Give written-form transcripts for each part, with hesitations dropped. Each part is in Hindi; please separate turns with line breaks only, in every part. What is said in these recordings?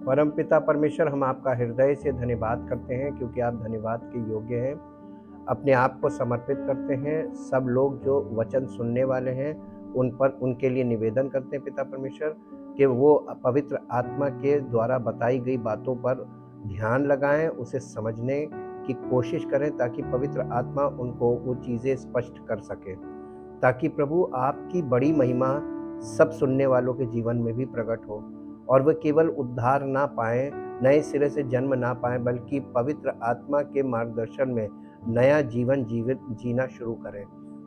परमपिता परमेश्वर, हम आपका हृदय से धन्यवाद करते हैं क्योंकि आप धन्यवाद के योग्य हैं। अपने आप को समर्पित करते हैं। सब लोग जो वचन सुनने वाले हैं उनके लिए निवेदन करते हैं पिता परमेश्वर कि वो पवित्र आत्मा के द्वारा बताई गई बातों पर ध्यान लगाएं, उसे समझने की कोशिश करें ताकि पवित्र आत्मा उनको वो चीज़ें स्पष्ट कर सके, ताकि प्रभु आपकी बड़ी महिमा सब सुनने वालों के जीवन में भी प्रकट हो और वे केवल उद्धार ना पाएं, नए सिरे से जन्म ना पाएं, बल्कि पवित्र आत्मा के मार्गदर्शन में नया जीवन जीना शुरू करें,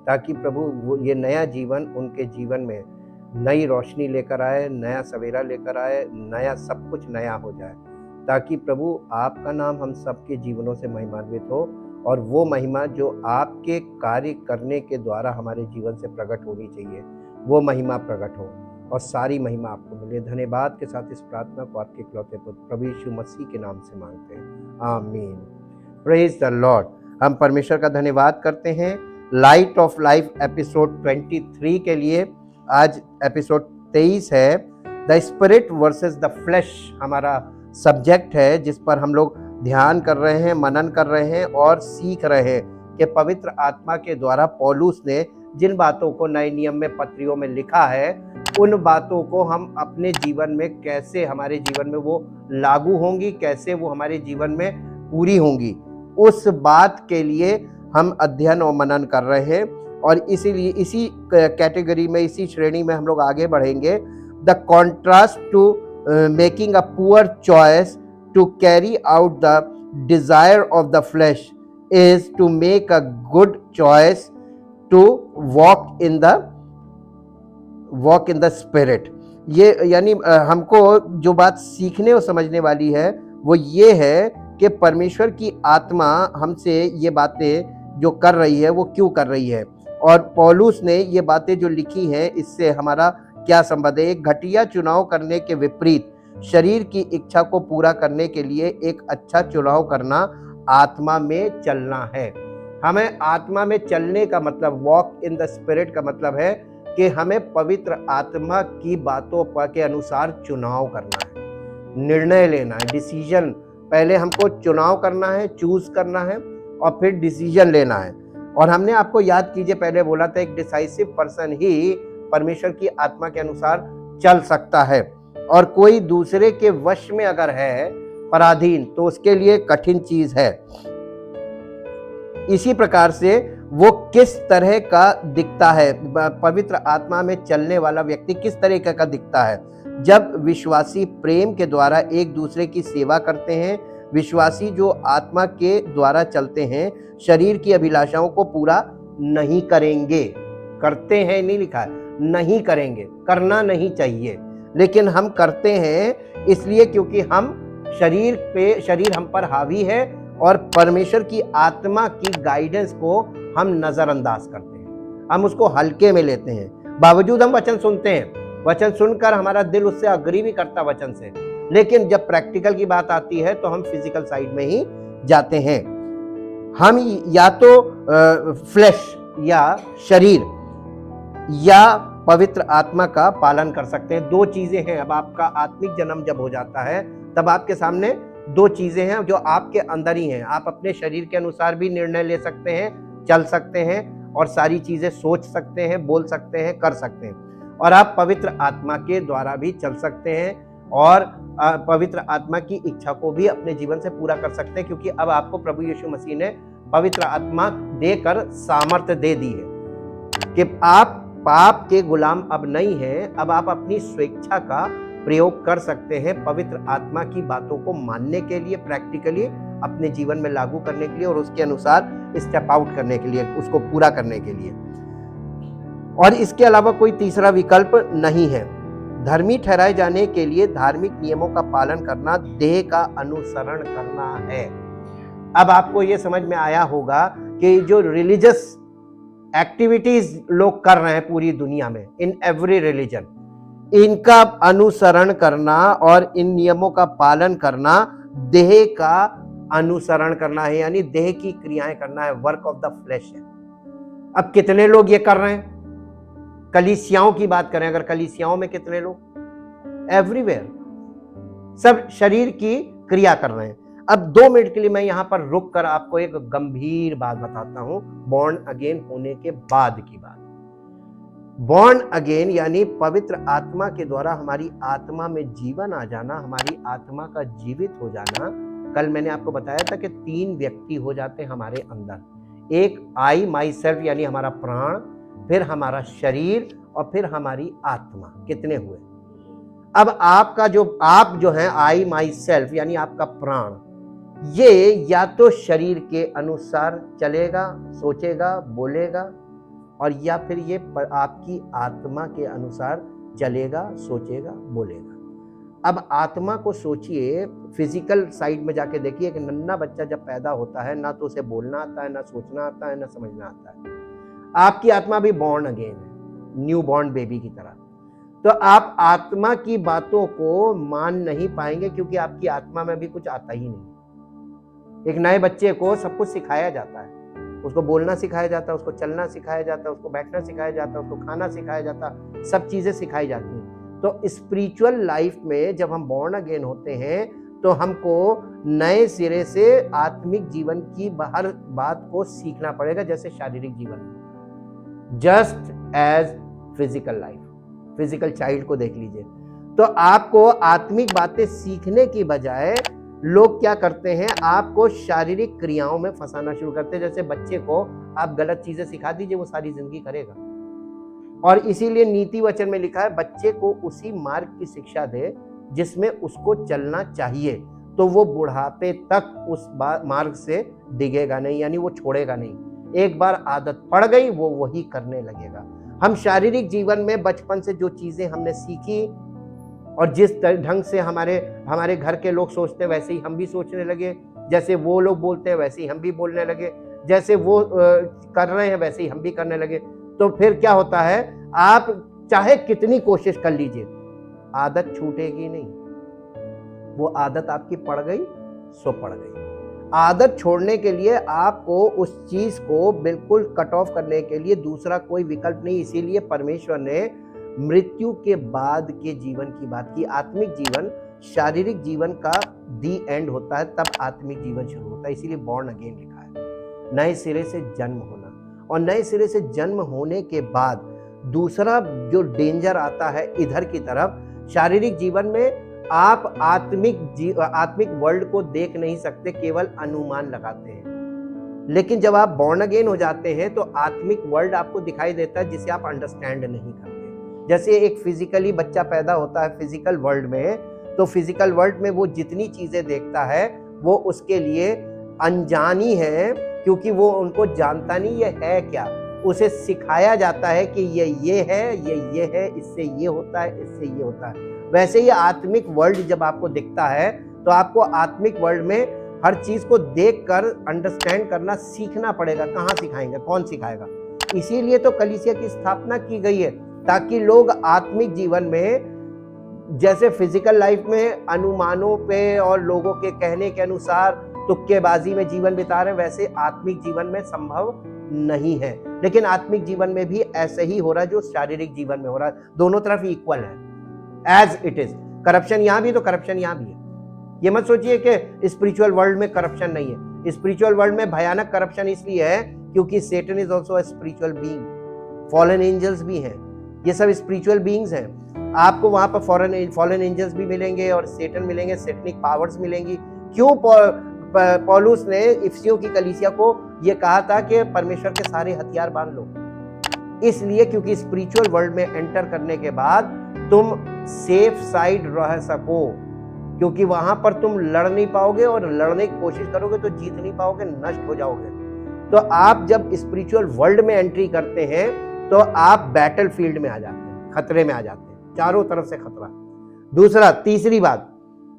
ताकि प्रभु वो ये नया जीवन उनके जीवन में नई रोशनी लेकर आए, नया सवेरा लेकर आए, नया सब कुछ नया हो जाए, ताकि प्रभु आपका नाम हम सबके जीवनों से महिमान्वित हो और वो महिमा जो आपके कार्य करने के द्वारा हमारे जीवन से प्रकट होनी चाहिए, वो महिमा प्रकट हो और सारी महिमा आपको मिले। धन्यवाद के साथ इस प्रार्थना को आपके इकलौते पुत्र प्रभु यीशु मसीह के नाम से मांगते हैं, आमीन। Praise the Lord. हम परमेश्वर का धन्यवाद करते हैं लाइट ऑफ लाइफ एपिसोड 23 के लिए। आज एपिसोड 23 है। The spirit versus the flash हमारा सब्जेक्ट है, जिस पर हम लोग ध्यान कर रहे हैं, मनन कर रहे हैं और सीख रहे हैं कि पवित्र आत्मा के द्वारा पौलुस ने जिन बातों को नए नियम में पत्रियों में लिखा है, उन बातों को हम अपने जीवन में कैसे, हमारे जीवन में वो लागू होंगी, कैसे वो हमारे जीवन में पूरी होंगी, उस बात के लिए हम अध्ययन और मनन कर रहे हैं। और इसीलिए इसी कैटेगरी में, इसी श्रेणी में हम लोग आगे बढ़ेंगे। The contrast to making a poor choice to carry out the desire of the flesh is to make a good choice to walk in the spirit. ये यानी हमको जो बात सीखने और समझने वाली है वो ये है कि परमेश्वर की आत्मा हमसे ये बातें जो कर रही है वो क्यों कर रही है, और पौलुस ने ये बातें जो लिखी हैं इससे हमारा क्या संबंध है। एक घटिया चुनाव करने के विपरीत शरीर की इच्छा को पूरा करने के लिए एक अच्छा चुनाव करना आत्मा में चलना है। हमें आत्मा में चलने का मतलब, वॉक इन द स्पिरिट का मतलब है कि हमें पवित्र आत्मा की बातों के अनुसार चुनाव करना है, निर्णय लेना है, डिसीजन। पहले हमको चुनाव करना है, चूज करना है और फिर डिसीजन लेना है। और हमने आपको याद कीजिए पहले बोला था, एक डिसाइसिव पर्सन ही परमेश्वर की आत्मा के अनुसार चल सकता है, और कोई दूसरे के वश में अगर है, पराधीन, तो उसके लिए कठिन चीज है। इसी प्रकार से वो किस तरह का दिखता है, पवित्र आत्मा में चलने वाला व्यक्ति किस तरह का दिखता है। जब विश्वासी प्रेम के द्वारा एक दूसरे की सेवा करते हैं, विश्वासी जो आत्मा के द्वारा चलते हैं, शरीर की अभिलाषाओं को पूरा नहीं करेंगे। करते हैं नहीं लिखा है, नहीं करेंगे, करना नहीं चाहिए, लेकिन हम करते हैं इसलिए क्योंकि हम शरीर हम पर हावी है और परमेश्वर की आत्मा की गाइडेंस को हम नजरअंदाज करते हैं, हम उसको हल्के में लेते हैं। बावजूद हम वचन सुनते हैं, वचन सुनकर हमारा दिल उससे अग्री भी करता वचन से, लेकिन जब प्रैक्टिकल की बात आती है तो हम फिजिकल साइड में ही जाते हैं। हम या तो फ्लैश या शरीर या पवित्र आत्मा का पालन कर सकते हैं। दो चीजें हैं। अब आपका आत्मिक जन्म जब हो जाता है तब आपके सामने दो चीजें हैं जो आपके अंदर ही हैं। आप अपने शरीर के अनुसार भी निर्णय ले सकते हैं, चल सकते हैं और सारी चीजें सोच सकते हैं, बोल सकते हैं, कर सकते हैं, और आप पवित्र आत्मा के द्वारा भी चल सकते हैं और पवित्र आत्मा की इच्छा को भी अपने जीवन से पूरा कर सकते हैं, क्योंकि अब आपको प्रभु यीशु मसीह ने पवित्र आत्मा देकर सामर्थ्य दे दी है कि आप पाप के गुलाम अब नहीं हैं। अब आप अपनी स्वेच्छा का प्रयोग कर सकते हैं पवित्र आत्मा की बातों को मानने के लिए, प्रैक्टिकली अपने जीवन में लागू करने के लिए और उसके अनुसार स्टेप आउट करने के लिए, उसको पूरा करने के लिए। और इसके अलावा कोई तीसरा विकल्प नहीं है। धर्मी ठहराए जाने के लिए धार्मिक नियमों का पालन करना देह का अनुसरण करना है। अब आपको ये समझ में आया होगा कि जो रिलीजियस एक्टिविटीज लोग कर रहे हैं पूरी दुनिया में, इन एवरी रिलीजन, इनका अनुसरण करना और इन नियमों का पालन करना देह का अनुसरण करना है, यानी देह की क्रियाएं करना है, वर्क ऑफ द फ्लैश है। अब कितने लोग ये कर रहे हैं? कलीसियाओं की बात करें, अगर कलीसियाओं में कितने लोग? एवरीवेयर, सब शरीर की क्रिया कर रहे हैं। अब 2 मिनट के लिए मैं यहाँ पर रुक कर आपको एक गंभीर बात बताता हूँ, बॉर्न अगेन होने के बाद की बात। बॉर्न अगेन यानी पवित्र आत्मा के द्वारा हमारी आत्मा में जीवन आ जाना, हमारी आत्मा का जीवित हो जाना। कल मैंने आपको बताया था कि 3 व्यक्ति हो जाते हैं हमारे अंदर, एक आई माई सेल्फ यानी हमारा प्राण, फिर हमारा शरीर और फिर हमारी आत्मा। कितने हुए? अब आपका आप जो है आई माई सेल्फ यानी आपका प्राण, ये या तो शरीर के अनुसार चलेगा, सोचेगा, बोलेगा, और या फिर ये आपकी आत्मा के अनुसार चलेगा, सोचेगा, बोलेगा। अब आत्मा को सोचिए, फिजिकल साइड में जाके देखिए कि नन्हा बच्चा जब पैदा होता है ना तो उसे बोलना आता है, ना सोचना आता है, ना समझना आता है। आपकी आत्मा भी बॉर्न अगेन है, न्यू बॉर्न बेबी की तरह। तो आप आत्मा की बातों को मान नहीं पाएंगे क्योंकि आपकी आत्मा में भी कुछ आता ही नहीं। एक नए बच्चे को सब कुछ सिखाया जाता है, उसको बोलना सिखाया जाता है, उसको चलना सिखाया जाता है, उसको बैठना सिखाया जाता है, उसको खाना सिखाया जाता है, सब चीजें सिखाई जाती हैं। तो स्पिरिचुअल लाइफ में जब हम बॉर्न अगेन होते हैं तो हमको नए सिरे से आत्मिक जीवन की हर बात को सीखना पड़ेगा, जैसे शारीरिक जीवन, just as physical life. Physical child को देख लीजिए। तो आपको आत्मिक बातें सीखने की बजाय लोग क्या करते हैं, आपको शारीरिक क्रियाओं में फंसाना शुरू करते हैं। जैसे बच्चे को आप गलत चीजें सिखा दीजिए, वो सारी जिंदगी करेगा। और इसीलिए नीति वचन में लिखा है, बच्चे को उसी मार्ग की शिक्षा दे जिसमें उसको चलना चाहिए, तो वो बुढ़ापे तक उस मार्ग से डिगेगा नहीं, यानी वो छोड़ेगा नहीं। एक बार आदत पड़ गई वो वही करने लगेगा। हम शारीरिक जीवन में बचपन से जो चीजें हमने सीखी और जिस ढंग से हमारे घर के लोग सोचते हैं वैसे ही हम भी सोचने लगे, जैसे वो लोग बोलते हैं वैसे ही हम भी बोलने लगे, जैसे वो कर रहे हैं वैसे ही हम भी करने लगे। तो फिर क्या होता है, आप चाहे कितनी कोशिश कर लीजिए, आदत छूटेगी नहीं। वो आदत आपकी पड़ गई सो पड़ गई। आदत छोड़ने के लिए आपको उस चीज को बिल्कुल कट ऑफ करने के लिए दूसरा कोई विकल्प नहीं। इसीलिए परमेश्वर ने मृत्यु के बाद के जीवन की बात की। आत्मिक जीवन शारीरिक जीवन का दी एंड होता है, तब आत्मिक जीवन शुरू होता है। इसीलिए बॉर्न अगेन लिखा है, नए सिरे से जन्म होना। और नए सिरे से जन्म होने के बाद दूसरा जो डेंजर आता है इधर की तरफ, शारीरिक जीवन में आप आत्मिक वर्ल्ड को देख नहीं सकते, केवल अनुमान लगाते हैं। लेकिन जब आप बॉर्न अगेन हो जाते हैं तो आत्मिक वर्ल्ड आपको दिखाई देता है जिसे आप अंडरस्टैंड नहीं करते। जैसे एक फिजिकली बच्चा पैदा होता है फिजिकल वर्ल्ड में, तो फिजिकल वर्ल्ड में वो जितनी चीजें देखता है वो उसके लिए अनजानी है, क्योंकि वो उनको जानता नहीं ये है क्या। उसे सिखाया जाता है कि ये है, ये है, इससे ये होता है, इससे ये होता है। वैसे ही आत्मिक वर्ल्ड जब आपको दिखता है तो आपको आत्मिक वर्ल्ड में हर चीज को देखकर अंडरस्टैंड करना सीखना पड़ेगा। कहाँ सिखाएंगे, कौन सिखाएगा? इसीलिए तो कलीसिया की स्थापना की गई है, ताकि लोग आत्मिक जीवन में जैसे फिजिकल लाइफ में अनुमानों पे और लोगों के कहने के अनुसार तुक्केबाजी में जीवन बिता रहे, वैसे आत्मिक जीवन में संभव नहीं है। लेकिन आत्मिक जीवन में भी ऐसे ही हो रहा है जो शारीरिक जीवन में हो रहा है। दोनों तरफ इक्वल है, एज इट इज। करप्शन यहां भी तो करप्शन यहां भी है। ये मत सोचिए कि स्पिरिचुअल वर्ल्ड में करप्शन नहीं है। स्पिरिचुअल वर्ल्ड में भयानक करप्शन इसलिए है क्योंकि Satan is also a spiritual being. Fallen angels भी हैं, ये सब स्पिरिचुअल बीइंग्स हैं। आपको वहां पर फॉलन एंजल्स भी मिलेंगे और सेटन मिलेंगे, सेटनिक पावर्स मिलेंगी। क्यों पौलुस ने इफिसियों की कलीसिया को यह कहा था कि परमेश्वर के सारे हथियार बांध लो? इसलिए क्योंकि स्पिरिचुअल वर्ल्ड में एंटर करने के बाद तुम सेफ साइड रह सको, क्योंकि वहां पर तुम लड़ नहीं पाओगे और लड़ने की कोशिश करोगे तो जीत नहीं पाओगे, नष्ट हो जाओगे। तो आप जब स्पिरिचुअल वर्ल्ड में एंट्री करते हैं तो आप बैटल फील्ड में आ जाते हैं, खतरे में आ जाते हैं, चारों तरफ से खतरा। तीसरी बात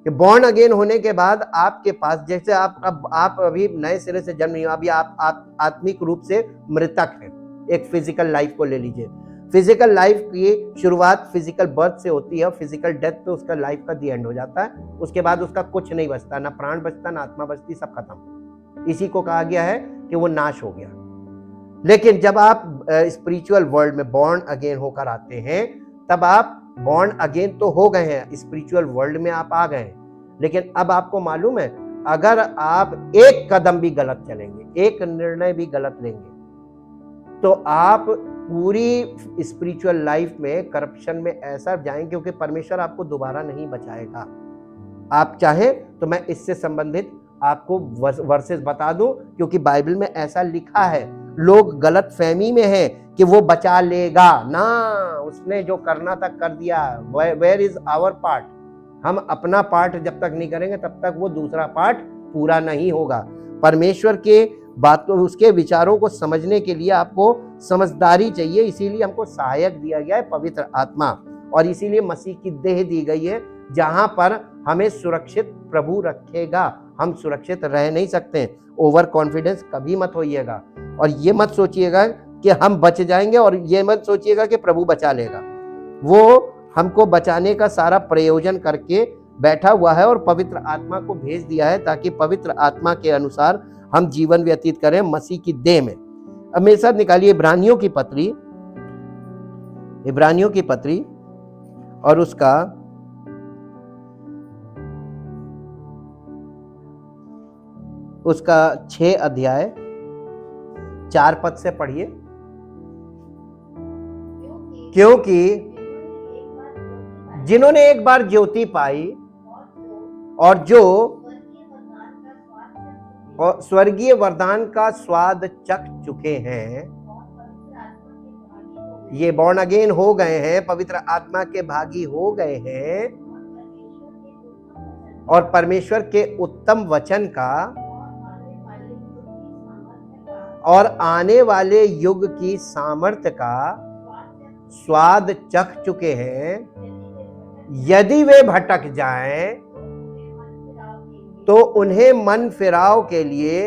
कि बॉर्न अगेन होने के बाद आपके पास, जैसे आप अभी नए सिरे से जन्म नहीं हुआ, अभी आप आत्मिक रूप से मृतक हैं। एक फिजिकल लाइफ को ले लीजिए। फिजिकल लाइफ की शुरुआत फिजिकल बर्थ से होती है, फिजिकल डेथ पे उसका लाइफ का दी एंड हो जाता है। उसके बाद उसका कुछ नहीं बचता, ना प्राण बचता, ना आत्मा बचती, सब खत्म। इसी को कहा गया है कि वो नाश हो गया। लेकिन जब आप स्पिरिचुअल वर्ल्ड में बॉर्न अगेन होकर आते हैं, तब आप बॉर्न अगेन तो हो गए हैं, स्पिरिचुअल वर्ल्ड में आप आ गए हैं, लेकिन अब आपको मालूम है, अगर आप एक कदम भी गलत चलेंगे, एक निर्णय भी गलत लेंगे, तो आप पूरी स्पिरिचुअल लाइफ में करप्शन में ऐसा जाएंगे, क्योंकि परमेश्वर आपको दोबारा नहीं बचाएगा। आप चाहें तो मैं इससे संबंधित आपको वर्सेस बता दूं, क्योंकि बाइबल में ऐसा लिखा है। लोग गलत फहमी में है कि वो बचा लेगा ना, उसने जो करना था कर दिया। Where is our part? हम अपना पार्ट जब तक नहीं करेंगे तब तक वो दूसरा पार्ट पूरा नहीं होगा। परमेश्वर के बातों, उसके विचारों को समझने के लिए आपको समझदारी चाहिए, इसीलिए हमको सहायक दिया गया है पवित्र आत्मा, और इसीलिए मसीह की देह दी गई है, जहां पर हमें सुरक्षित प्रभु रखेगा। हम सुरक्षित रह नहीं सकते। ओवर कॉन्फिडेंस कभी मत होइएगा, और ये मत सोचिएगा कि हम बच जाएंगे, और ये मत सोचिएगा कि प्रभु बचा लेगा। वो हमको बचाने का सारा प्रयोजन करके बैठा हुआ है, और पवित्र आत्मा को भेज दिया है ताकि पवित्र आत्मा के अनुसार हम जीवन व्यतीत करें मसीह की देह में। अब मेरे साथ निकालिए इब्रानियों की पत्री, इब्रानियों की पत्री और उसका 6 अध्याय 4 पद से पढ़िए। क्योंकि जिन्होंने एक बार ज्योति पाई और जो स्वर्गीय वरदान का स्वाद चख चुके हैं, ये बॉर्न अगेन हो गए हैं, पवित्र आत्मा के भागी हो गए हैं, और परमेश्वर के उत्तम वचन का और आने वाले युग की सामर्थ्य का स्वाद चख चुके हैं, यदि वे भटक जाएं तो उन्हें मन फिराव के लिए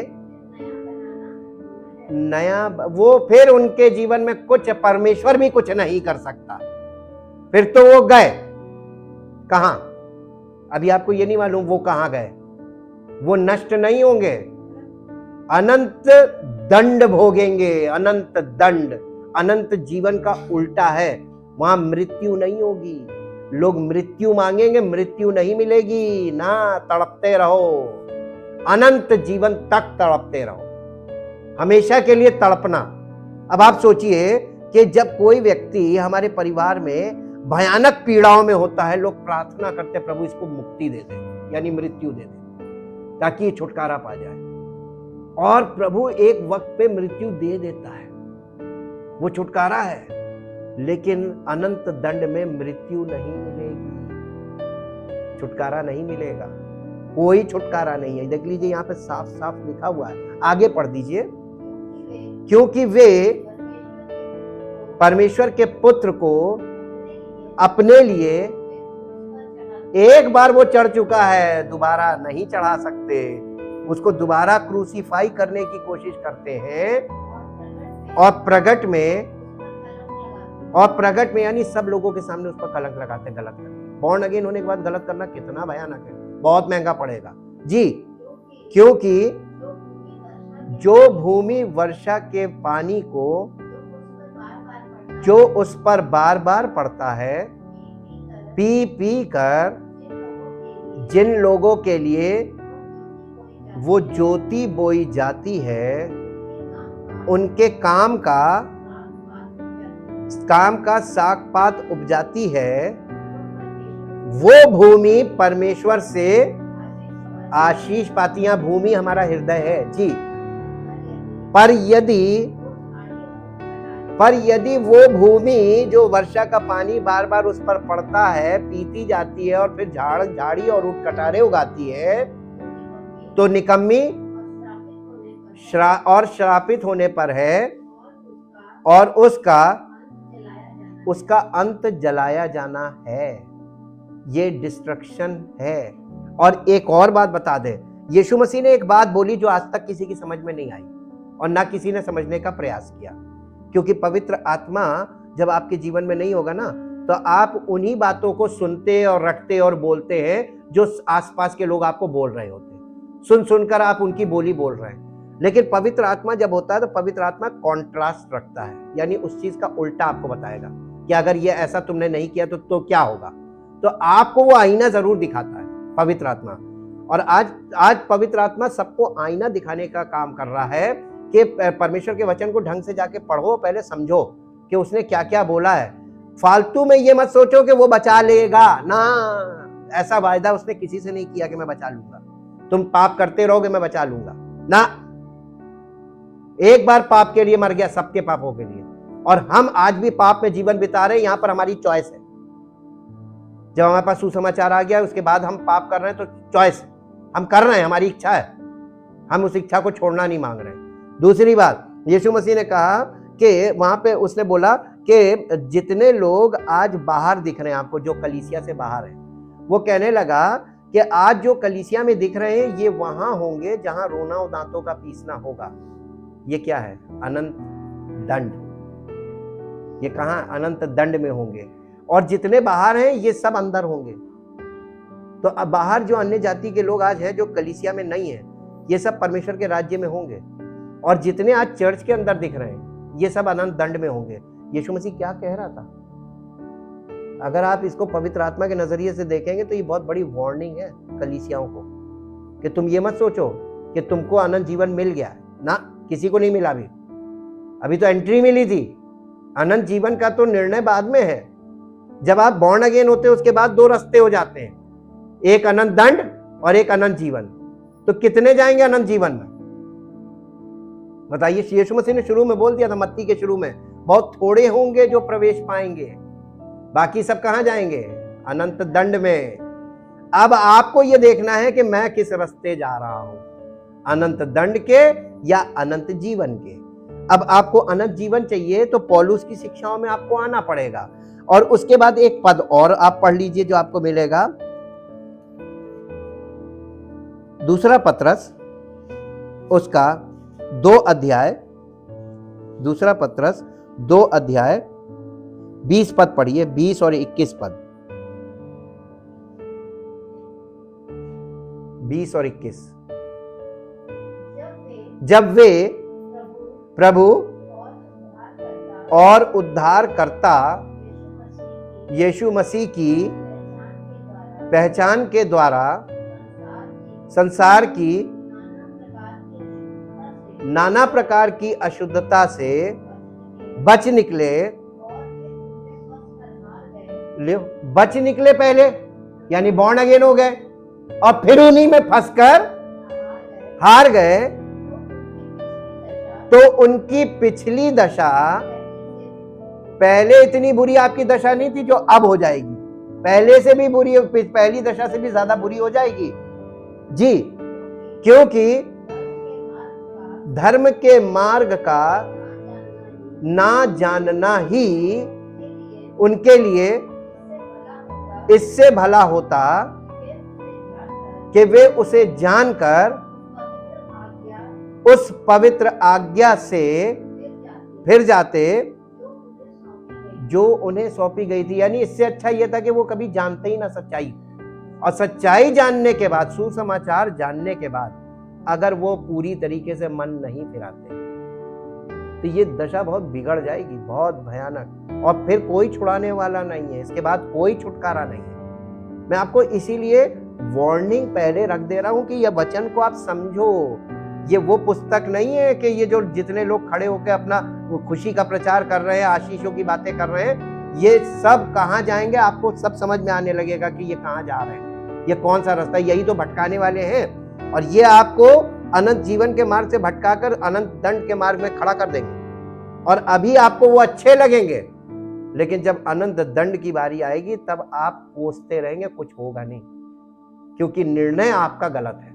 नया, वो फिर उनके जीवन में कुछ, परमेश्वर भी कुछ नहीं कर सकता। फिर तो वो गए कहां? अभी आपको ये नहीं मालूम वो कहां गए। वो नष्ट नहीं होंगे, अनंत दंड भोगेंगे, अनंत दंड। अनंत जीवन का उल्टा है, वहां मृत्यु नहीं होगी। लोग मृत्यु मांगेंगे, मृत्यु नहीं मिलेगी ना, तड़पते रहो, अनंत जीवन तक तड़पते रहो, हमेशा के लिए तड़पना। अब आप सोचिए कि जब कोई व्यक्ति हमारे परिवार में भयानक पीड़ाओं में होता है, लोग प्रार्थना करते हैं प्रभु इसको मुक्ति दे दे, यानी मृत्यु दे दे, ताकि ये छुटकारा पा जाए। और प्रभु एक वक्त पे मृत्यु दे देता है, वो छुटकारा है, लेकिन अनंत दंड में मृत्यु नहीं मिलेगी, छुटकारा नहीं मिलेगा, कोई छुटकारा नहीं है। देख लीजिए यहाँ पे साफ साफ लिखा हुआ है, आगे पढ़ दीजिए। क्योंकि वे परमेश्वर के पुत्र को अपने लिए, एक बार वो चढ़ चुका है, दोबारा नहीं चढ़ा सकते, उसको दोबारा क्रूसीफाई करने की कोशिश करते हैं, और प्रगट में यानी सब लोगों के सामने उस पर कलंक लगाते हैं, गलत करते। बॉर्न अगेन होने के बाद गलत करना कितना भयानक है, बहुत महंगा पड़ेगा जी। क्योंकि जो भूमि वर्षा के पानी को, जो उस पर बार बार पड़ता है, पी पी कर जिन लोगों के लिए वो ज्योति बोई जाती है, उनके काम का सागपात उपजाती है, वो भूमि परमेश्वर से आशीष पाती है। भूमि हमारा हृदय है जी। पर यदि वो भूमि जो वर्षा का पानी बार बार उस पर पड़ता है, पीती जाती है और फिर झाड़ी और ऊट कटारे उगाती है, तो निकम्मी और श्रापित होने पर है, और उसका अंत जलाया जाना है। ये डिस्ट्रक्शन है। और एक और बात बता दे, यीशु मसीह ने एक बात बोली जो आज तक किसी की समझ में नहीं आई और ना किसी ने समझने का प्रयास किया, क्योंकि पवित्र आत्मा जब आपके जीवन में नहीं होगा ना, तो आप उन्हीं बातों को सुनते और रखते और बोलते हैं जो आसपास के लोग आपको बोल रहे होते हैं। सुनकर आप उनकी बोली बोल रहे हैं। लेकिन पवित्र आत्मा जब होता है तो पवित्र आत्मा कॉन्ट्रास्ट रखता है, यानी उस चीज का उल्टा आपको बताएगा कि अगर ये ऐसा तुमने नहीं किया तो क्या होगा। तो आपको वो आईना जरूर दिखाता है पवित्र आत्मा। और आज आज पवित्र आत्मा सबको आईना दिखाने का काम कर रहा है कि परमेश्वर के वचन को ढंग से जाके पढ़ो, पहले समझो कि उसने क्या क्या बोला है। फालतू में ये मत सोचो कि वो बचा लेगा ना, ऐसा वायदा उसने किसी से नहीं किया कि मैं बचा लूंगा, तुम पाप करते रहोगे मैं बचा लूंगा ना। एक बार पाप के लिए मर गया सबके पापों के लिए, और हम आज भी पाप में जीवन बिता रहे हैं। यहां पर हमारी चॉइस है। जब हमारे पास सुसमाचार आ गया उसके बाद हम पाप कर रहे हैं तो चॉइस हम कर रहे हैं, हमारी इच्छा है, हम उस इच्छा को छोड़ना नहीं मांग रहे हैं। दूसरी बात, यीशु मसीह ने कहा कि वहां पे उसने बोला कि जितने लोग आज बाहर दिख रहे हैं आपको, जो कलीसिया से बाहर है, वो कहने लगा कि आज जो कलीसिया में दिख रहे हैं ये वहां होंगे जहां रोना और दांतों का पीसना होगा। ये क्या है? अनंत दंड। ये कहां? अनंत दंड में होंगे। और जितने बाहर हैं ये सब अंदर होंगे। तो अब बाहर जो अन्य जाति के लोग आज हैं, जो कलीसिया में नहीं है, ये सब परमेश्वर के राज्य में होंगे। और जितने आज चर्च के अंदर दिख रहे हैं ये सब अनंत दंड में होंगे। यीशु मसीह क्या कह रहा था? अगर आप इसको पवित्र आत्मा के नजरिए से देखेंगे तो ये बहुत बड़ी वार्निंग है कलीसियाओं को कि तुम ये मत सोचो कि तुमको अनंत जीवन मिल गया है ना, किसी को नहीं मिला। अभी तो एंट्री मिली थी। अनंत जीवन का तो निर्णय बाद में है। जब आप बॉर्न अगेन होते हैं उसके बाद दो रास्ते हो जाते हैं, एक अनंत दंड और एक अनंत जीवन। तो कितने जाएंगे अनंत जीवन में? बताइए। यीशु मसीह ने शुरू में बोल दिया था, मत्ती के शुरू में, बहुत थोड़े होंगे जो प्रवेश पाएंगे, बाकी सब कहां जाएंगे? अनंत दंड में। अब आपको यह देखना है कि मैं किस रास्ते जा रहा हूं, अनंत दंड के या अनंत जीवन के। अब आपको अनंत जीवन चाहिए तो पौलुस की शिक्षाओं में आपको आना पड़ेगा। और उसके बाद एक पद और आप पढ़ लीजिए जो आपको मिलेगा, दूसरा पत्रस उसका 2 अध्याय, दूसरा पत्रस 2 अध्याय 20 पद पढ़िए, 20 और 21 पद, 20 और 21। जब वे प्रभु और उद्धारकर्ता यीशु मसीह की पहचान के द्वारा संसार की नाना प्रकार की अशुद्धता से बच निकले। ले बच निकले पहले, यानी बॉर्न अगेन हो गए, और फिर उन्हीं में फंसकर हार गए। तो उनकी पिछली दशा पहले इतनी बुरी आपकी दशा नहीं थी जो अब हो जाएगी, पहले से भी बुरी, पहली दशा से भी ज्यादा बुरी हो जाएगी जी। क्योंकि धर्म के मार्ग का ना जानना ही उनके लिए इससे भला होता कि वे उसे जानकर उस पवित्र आज्ञा से फिर जाते जो उन्हें सौंपी गई थी। यानी इससे अच्छा यह था कि वो कभी जानते ही ना सच्चाई, और सच्चाई जानने के बाद, सुसमाचार जानने के बाद अगर वो पूरी तरीके से मन नहीं फिराते तो ये दशा बहुत बिगड़ जाएगी, बहुत भयानक। और फिर कोई छुड़ाने वाला नहीं है, इसके बाद कोई छुटकारा नहीं है। मैं आपको इसीलिए वार्निंग पहले रख दे रहा हूं कि यह वचन को आप समझो। ये वो पुस्तक नहीं है कि ये जो जितने लोग खड़े होकर अपना खुशी का प्रचार कर रहे हैं, आशीषों की बातें कर रहे हैं, ये सब कहां जाएंगे आपको सब समझ में आने लगेगा कि ये कहां जा रहे हैं, ये कौन सा रास्ता। यही तो भटकाने वाले हैं, और ये आपको अनंत जीवन के मार्ग से भटकाकर अनंत दंड के मार्ग में खड़ा कर देंगे। और अभी आपको वो अच्छे लगेंगे, लेकिन जब अनंत दंड की बारी आएगी तब आप कोसते रहेंगे, कुछ होगा नहीं, क्योंकि निर्णय आपका गलत है।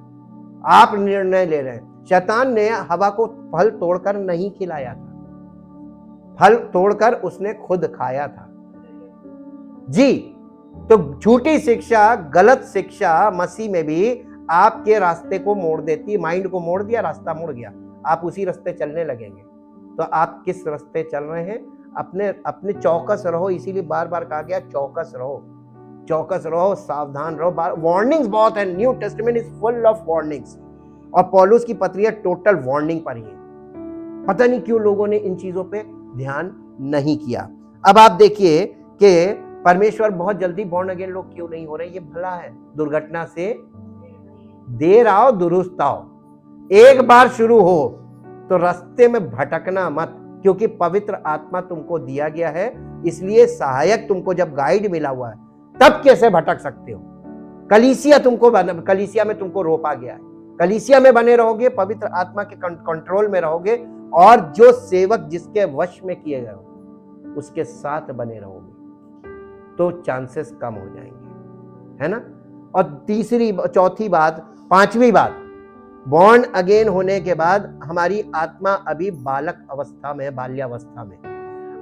आप निर्णय ले रहे हैं। शैतान ने हवा को फल तोड़कर नहीं खिलाया था, फल तोड़कर उसने खुद खाया था जी। तो झूठी शिक्षा, गलत शिक्षा मसीह में भी आपके रास्ते को मोड़ देती, माइंड को मोड़ दिया, रास्ता मुड़ गया, आप उसी रास्ते चलने लगेंगे। तो आप किस रास्ते चल रहे हैं? अपने चौकस रहो। इसीलिए बार बार कहा गया चौकस रहो, चौकस रहो, सावधान रहो। वार्निंग्स बहुत है, new testament is full of warnings, और पौलुस की पत्रियां टोटल वार्निंग पर ही है। पता नहीं क्यों लोगों ने इन चीजों पे ध्यान नहीं किया। अब आप देखिए कि परमेश्वर बहुत जल्दी बॉर्न अगेन लोग क्यों नहीं हो रहे? ये भला है, दुर्घटना से देर आओ दुरुस्त आओ। एक बार शुरू हो तो रास्ते में भटकना मत, क्योंकि पवित्र आत्मा तुमको दिया गया है, इसलिए सहायक तुमको जब गाइड मिला हुआ है तब कैसे भटक सकते हो? कलीसिया में तुमको रोपा गया है, कलीसिया में बने रहोगे, पवित्र आत्मा के कंट्रोल में रहोगे, और जो सेवक जिसके वश में किए गए हो उसके साथ बने रहोगे तो चांसेस कम हो जाएंगे, है ना। और चौथी बात, पांचवी बात, बॉर्न अगेन होने के बाद हमारी आत्मा अभी बालक अवस्था में, बाल्यावस्था में,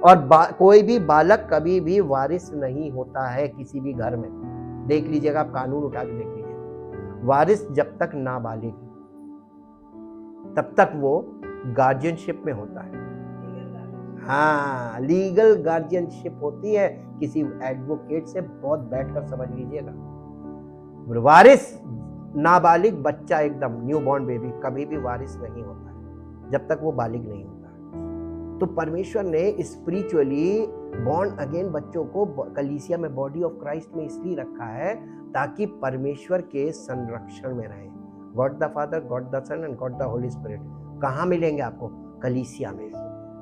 और कोई भी बालक कभी भी वारिस नहीं होता है किसी भी घर में। देख लीजिएगा, आप कानून उठा के देख लीजिए, वारिस जब तक नाबालिग तब तक वो गार्जियनशिप में होता है। हाँ, लीगल गार्जियनशिप होती है, किसी एडवोकेट से बहुत बैठकर समझ लीजिएगा। वारिस नाबालिग बच्चा, एकदम न्यू बॉर्न बेबी, कभी भी वारिस नहीं होता है जब तक वो बालिग नहीं होता है। तो परमेश्वर ने स्पिरिचुअली बॉर्न अगेन बच्चों को कलीसिया में, बॉडी ऑफ क्राइस्ट में इसलिए रखा है ताकि परमेश्वर के संरक्षण में रहे। God the Father, God the Son and God the Holy Spirit कहाँ मिलेंगे आपको? कलीसिया में,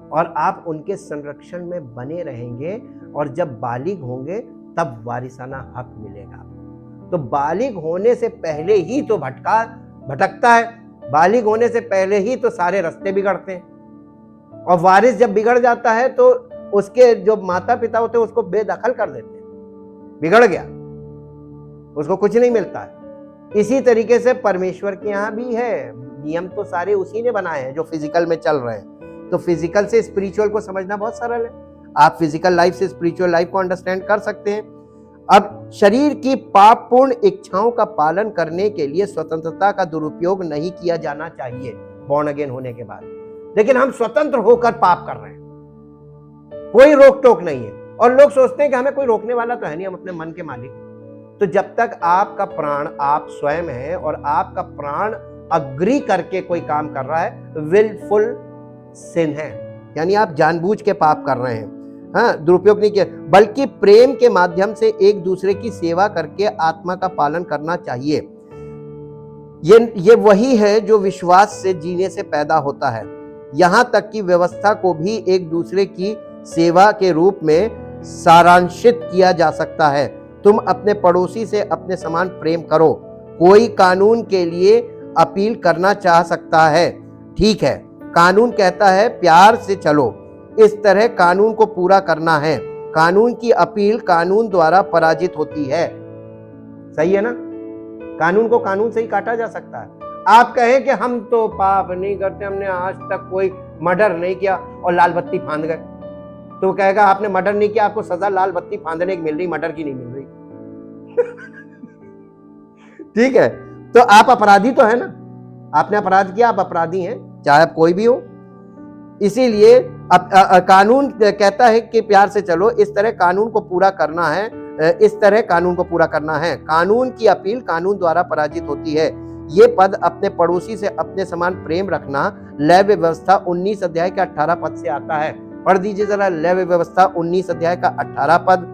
और आप उनके संरक्षण में बने रहेंगे, और जब बालिग होंगे तब वारिसाना हक मिलेगा आपको। तो बालिग होने से पहले ही तो भटकता है, बालिग होने से पहले ही तो सारे रास्ते बिगड़ते हैं, और वारिस जब बिगड़ जाता है तो उसके जो माता पिता होते हैं उसको बेदखल कर देते हैं, बिगड़ गया, उसको कुछ नहीं मिलता है। इसी तरीके से परमेश्वर के यहाँ भी है, नियम तो सारे उसी ने बनाए हैं जो फिजिकल में चल रहे हैं। तो फिजिकल से स्पिरिचुअल को समझना बहुत सरल है, आप फिजिकल लाइफ से स्पिरिचुअल लाइफ को अंडरस्टैंड कर सकते हैं। अब शरीर की पापपूर्ण इच्छाओं का पालन करने के लिए स्वतंत्रता का दुरुपयोग नहीं किया जाना चाहिए बॉर्न अगेन होने के बाद, लेकिन हम स्वतंत्र होकर पाप कर रहे हैं, कोई रोक टोक नहीं है, और लोग सोचते हैं कि हमें कोई रोकने वाला तो है नहीं, हम अपने मन के मालिक। तो जब तक आपका प्राण आप स्वयं है और आपका प्राण अग्री करके कोई काम कर रहा है, विलफुल सिन है, यानी आप जानबूझ के पाप कर रहे हैं। हाँ, दुरुपयोग नहीं किया, बल्कि प्रेम के माध्यम से एक दूसरे की सेवा करके आत्मा का पालन करना चाहिए। ये वही है जो विश्वास से जीने से पैदा होता है। यहां तक कि व्यवस्था को भी एक दूसरे की सेवा के रूप में सारांशित किया जा सकता है। तुम अपने पड़ोसी से अपने समान प्रेम करो। कोई कानून के लिए अपील करना चाह सकता है, ठीक है, कानून कहता है प्यार से चलो, इस तरह कानून को पूरा करना है। कानून की अपील कानून द्वारा पराजित होती है। सही है ना? कानून को कानून से ही काटा जा सकता है। आप कहें कि हम तो पाप नहीं करते, हमने आज तक कोई मर्डर नहीं किया, और लाल बत्ती फांद गए, तो कहेगा आपने मर्डर नहीं किया, आपको सजा लाल बत्ती फांदने की मिल रही, मर्डर की नहीं मिल रही। ठीक है, तो आप अपराधी तो है ना, आपने अपराध किया, आप अपराधी हैं, चाहे आप कोई भी हो। इसीलिए कानून कहता है कि प्यार से चलो, इस तरह कानून को पूरा करना है, इस तरह कानून को पूरा करना है। कानून की अपील कानून द्वारा पराजित होती है। ये पद अपने पड़ोसी से अपने समान प्रेम रखना लेव्य व्यवस्था 19 अध्याय के 18 पद से आता है। पढ़ दीजिए जरा लेव्य व्यवस्था 19 अध्याय का 18 पद।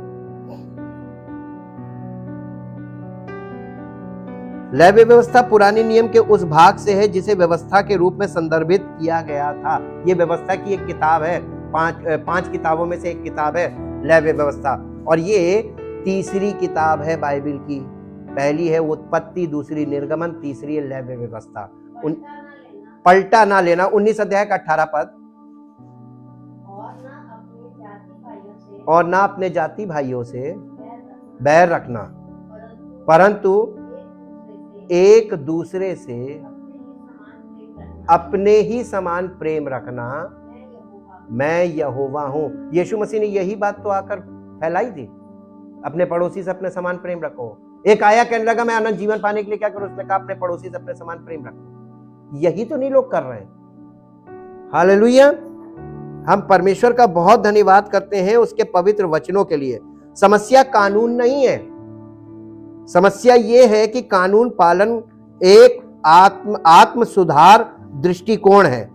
लेव्य व्यवस्था पुराने नियम के उस भाग से है जिसे व्यवस्था के रूप में संदर्भित किया गया था। ये व्यवस्था की एक किताब है, पांच किताबों में से एक किताब है लेव्य व्यवस्था, और ये तीसरी किताब है बाइबल की। पहली है उत्पत्ति, दूसरी निर्गमन, तीसरी है लेव्य व्यवस्था। पलटा ना लेना। 19 अध्याय का 18 पद। और ना अपने जाति भाइयों से बैर रखना, परंतु एक दूसरे से अपने ही समान प्रेम रखना, मैं यहोवा हूं। यीशु मसीह ने यही बात तो आकर फैलाई थी, अपने पड़ोसी से अपने समान प्रेम रखो। एक आया कहने लगा मैं अनंत जीवन पाने के लिए क्या करूं? उसने कहा अपने पड़ोसी से अपने समान प्रेम रखो। यही तो नहीं लोग कर रहे हैं। हालेलुया। हम परमेश्वर का बहुत धन्यवाद करते हैं उसके पवित्र वचनों के लिए। समस्या कानून नहीं है, समस्या ये है कि कानून पालन एक आत्म सुधार दृष्टिकोण है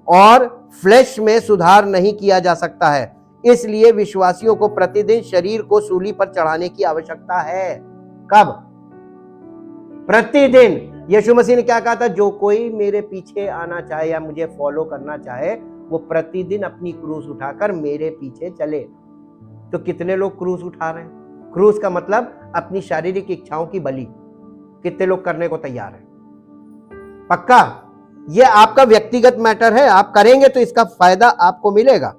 और फ्लैश में सुधार नहीं किया जा सकता है। इसलिए विश्वासियों को प्रतिदिन शरीर को सूली पर चढ़ाने की आवश्यकता है। कब? प्रतिदिन। यीशु मसीह ने क्या कहा था? जो कोई मेरे पीछे आना चाहे या मुझे फॉलो करना चाहे वो प्रतिदिन अपनी क्रूस उठाकर मेरे पीछे चले। तो कितने लोग क्रूस उठा रहे हैं? क्रूस का मतलब अपनी शारीरिक इच्छाओं की बलि। कितने लोग करने को तैयार हैं? पक्का? ये आपका व्यक्तिगत मैटर है, आप करेंगे तो इसका फायदा आपको मिलेगा।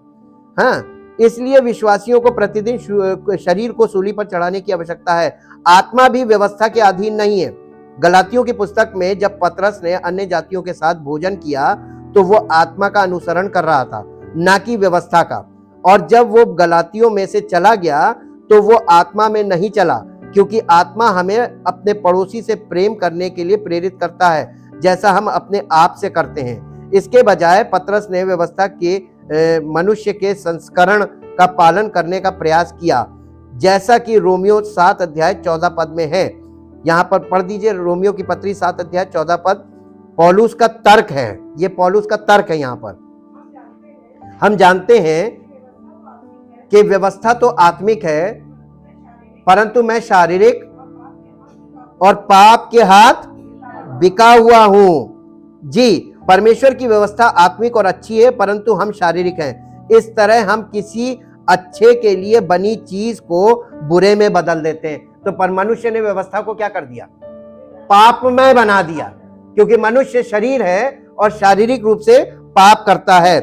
हाँ, इसलिए विश्वासियों को प्रतिदिन शरीर को सूली पर चढ़ाने की आवश्यकता है। आत्मा भी व्यवस्था के अधीन नहीं है। गलातियों की पुस्तक में जब पतरस ने अन्य जातियों के साथ भोजन किया तो वो आत्मा का अनुसरण कर रहा था, ना कि व्यवस्था का। और जब वो गलातियों में से चला गया तो वो आत्मा में नहीं चला, क्योंकि आत्मा हमें अपने पड़ोसी से प्रेम करने के लिए प्रेरित करता है, जैसा हम अपने आप से करते हैं। इसके बजाय पतरस ने व्यवस्था के मनुष्य के संस्करण का पालन करने का प्रयास किया, जैसा कि रोमियो 7 अध्याय 14 पद में है। यहाँ पर पढ़ दीजिए, रोमियो की पत्री 7 अध्याय 14 पद। पौलुस का तर्क है, ये पौलुस का तर्क है। यहाँ पर हम जानते हैं कि व्यवस्था तो आत्मिक है, परंतु मैं शारीरिक और पाप के हाथ बिका हुआ हूं। जी, परमेश्वर की व्यवस्था आत्मिक और अच्छी है, परंतु हम शारीरिक हैं। इस तरह हम किसी अच्छे के लिए बनी चीज को बुरे में बदल देते हैं। तो मनुष्य ने व्यवस्था को क्या कर दिया? पापमय बना दिया, क्योंकि मनुष्य शरीर है और शारीरिक रूप से पाप करता है।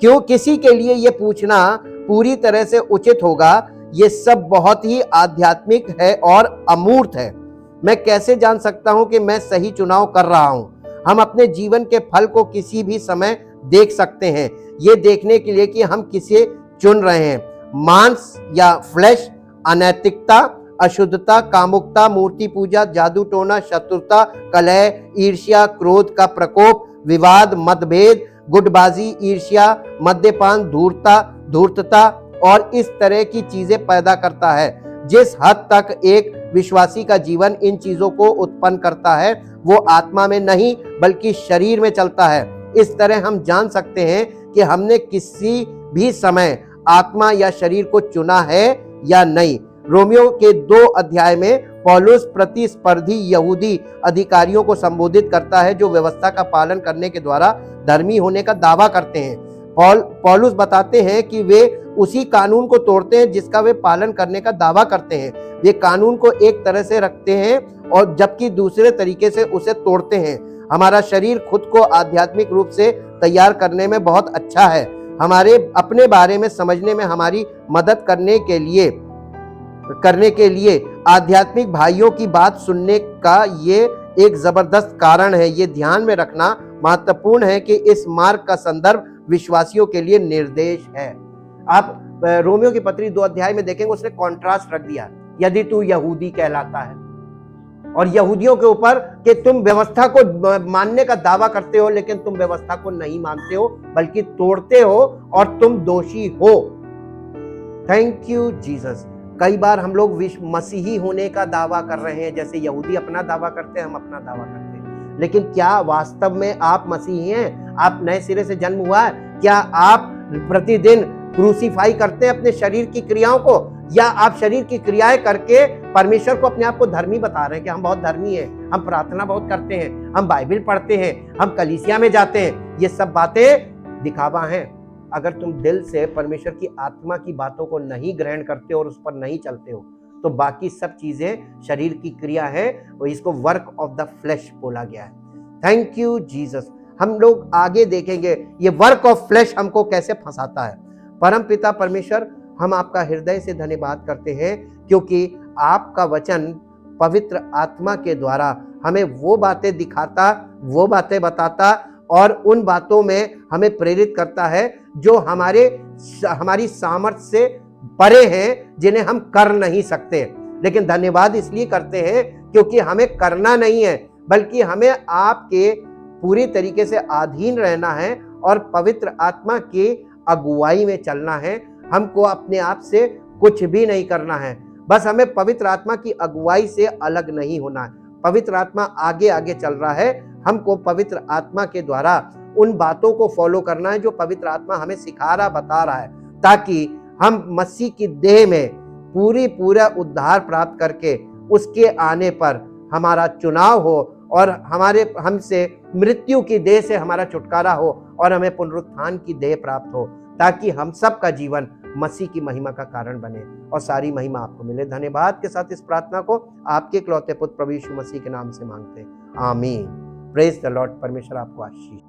क्यों? किसी के लिए यह पूछना पूरी तरह से उचित होगा, ये सब बहुत ही आध्यात्मिक है और अमूर्त है। मैं कैसे जान सकता हूं कि मैं सही चुनाव कर रहा हूं? हम अपने जीवन के फल को किसी भी समय देख सकते हैं, ये देखने के लिए कि हम किसे चुन रहे हैं। मांस या फ्लैश, अनैतिकता, अशुद्धता, कामुकता, मूर्ति पूजा, जादू टोना, शत्रुता, कलह, ईर्ष्या, क्रोध का प्रकोप, विवाद, मतभेद, गुटबाजी, ईर्ष्या, मद्यपान, धूर्तता और इस तरह की चीजें पैदा करता है। जिस हद तक एक विश्वासी का जीवन इन चीजों को उत्पन्न करता है, वो आत्मा में नहीं बल्कि शरीर में चलता है। इस तरह हम जान सकते हैं कि हमने किसी भी समय आत्मा या शरीर को चुना है या नहीं। रोमियो के 2 अध्याय में पौलुस प्रतिस्पर्धी यहूदी अधिकारियों को संबोधित करता है, जो व्यवस्था का पालन करने के द्वारा धर्मी होने का दावा करते हैं। पौलुस बताते हैं कि वे उसी कानून को तोड़ते हैं जिसका वे पालन करने का दावा करते हैं। वे कानून को एक तरह से रखते हैं और जबकि दूसरे तरीके से उसे तोड़ते हैं। हमारा शरीर खुद को आध्यात्मिक रूप से तैयार करने में बहुत अच्छा है। हमारे अपने बारे में समझने में हमारी मदद करने के लिए आध्यात्मिक भाइयों की बात सुनने का ये एक जबरदस्त कारण है। ये ध्यान में रखना महत्वपूर्ण है कि इस मार्ग का संदर्भ विश्वासियों के लिए निर्देश है। आप रोमियो की पत्री 2 अध्याय में देखेंगे, उसने कॉन्ट्रास्ट रख दिया। यदि तू यहूदी कहलाता है और यहूदियों के ऊपर कि तुम व्यवस्था को मानने का दावा करते हो, लेकिन तुम व्यवस्था को नहीं मानते हो बल्कि तोड़ते हो और तुम दोषी हो। Thank you Jesus. कई बार हम लोग मसीही होने का दावा कर रहे हैं, जैसे यहूदी अपना दावा करते हैं, हम अपना दावा करते हैं, लेकिन क्या वास्तव में आप मसीही हैं? आप नए सिरे से जन्म हुआ है? क्या आप प्रतिदिन क्रूसीफाई करते हैं अपने शरीर की क्रियाओं को, या आप शरीर की क्रियाएं करके परमेश्वर को अपने आप को धर्मी बता रहे हैं कि हम बहुत धर्मी हैं, हम प्रार्थना बहुत करते हैं, हम बाइबल पढ़ते हैं, हम कलीसिया में जाते हैं? ये सब बातें दिखावा हैं। अगर तुम दिल से परमेश्वर की आत्मा की बातों को नहीं ग्रहण करते और उस पर नहीं चलते हो, तो बाकी सब चीजें शरीर की क्रिया है, और इसको वर्क ऑफ द फ्लैश बोला गया है। Thank you Jesus. हम लोग आगे देखेंगे ये वर्क ऑफ फ्लैश हमको कैसे फंसाता है। परम पिता परमेश्वर, हम आपका हृदय से धन्यवाद करते हैं, क्योंकि आपका वचन पवित्र आत्मा के द्वारा हमें वो बातें दिखाता, वो बातें बताता और उन बातों में हमें प्रेरित करता है जो हमारी सामर्थ्य से परे हैं, जिन्हें हम कर नहीं सकते। लेकिन धन्यवाद इसलिए करते हैं क्योंकि हमें करना नहीं है, बल्कि हमें आपके पूरी तरीके से अधीन रहना है और पवित्र आत्मा की अगुवाई में चलना है। हमको अपने आप से कुछ भी नहीं करना है, बस हमें पवित्र आत्मा की अगुवाई से अलग नहीं होना है। पवित्र आत्मा आगे आगे चल रहा है, हमको पवित्र आत्मा के द्वारा उन बातों को फॉलो करना है जो पवित्र आत्मा हमें सिखा रहा, बता रहा है, ताकि हम मसीह की देह में पूरा उद्धार प्राप्त करके उसके आने पर हमारा चुनाव हो और हमसे मृत्यु की देह से हमारा छुटकारा हो और हमें पुनरुत्थान की देह प्राप्त हो, ताकि हम सब का जीवन मसीह की महिमा का कारण बने और सारी महिमा आपको मिले। धन्यवाद के साथ इस प्रार्थना को आपके इकलौते पुत्र प्रभु यीशु मसीह के नाम से मांगते हैं, आमीन। Praise the Lord. परमेश्वर आपको आशीष